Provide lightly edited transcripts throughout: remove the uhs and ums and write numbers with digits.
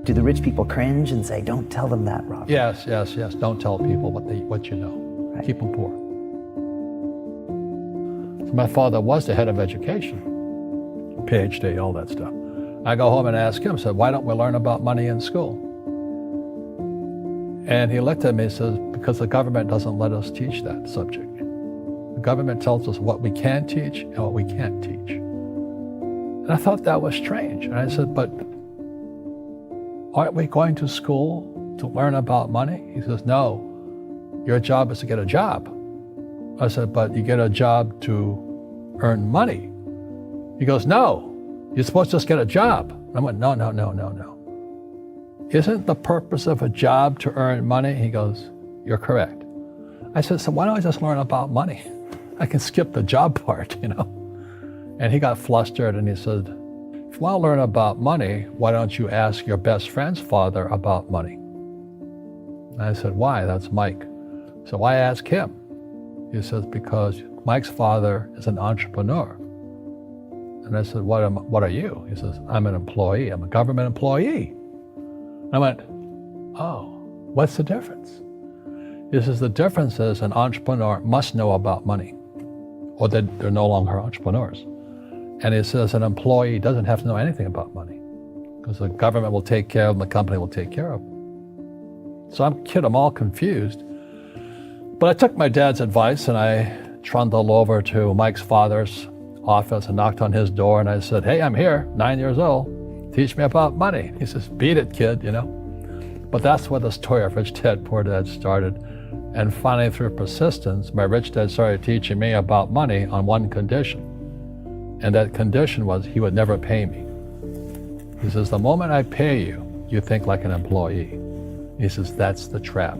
Do the rich people cringe and say, don't tell them that, Robert? Yes. Don't tell people what you know. Right. Keep them poor. So my father was the head of education, PhD, all that stuff. I go home and ask him, said, why don't we learn about money in school? And he looked at me and says, because the government doesn't let us teach that subject. The government tells us what we can teach and what we can't teach. And I thought that was strange. And I said, but aren't we going to school to learn about money? He says, no, your job is to get a job. I said, but you get a job to earn money. He goes, no, you're supposed to just get a job. I went, no. Isn't the purpose of a job to earn money? He goes, you're correct. I said, so why don't I just learn about money? I can skip the job part, you know? And he got flustered and he said, if you want to learn about money, why don't you ask your best friend's father about money? And I said, why? That's Mike. So I asked him. He says, because Mike's father is an entrepreneur. And I said, what are you? He says, I'm an employee. I'm a government employee. I went, oh, what's the difference? He says, the difference is an entrepreneur must know about money, or they're no longer entrepreneurs. And he says an employee doesn't have to know anything about money, because the government will take care of them, the company will take care of them. So I'm all confused. But I took my dad's advice and I trundled over to Mike's father's office and knocked on his door and I said, hey, I'm here, 9 years old. Teach me about money. He says, beat it, kid, you know. But that's where the story of Rich Dad, Poor Dad started. And finally, through persistence, my rich dad started teaching me about money on one condition. And that condition was he would never pay me. He says, the moment I pay you, you think like an employee. He says, that's the trap.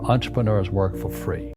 Entrepreneurs work for free.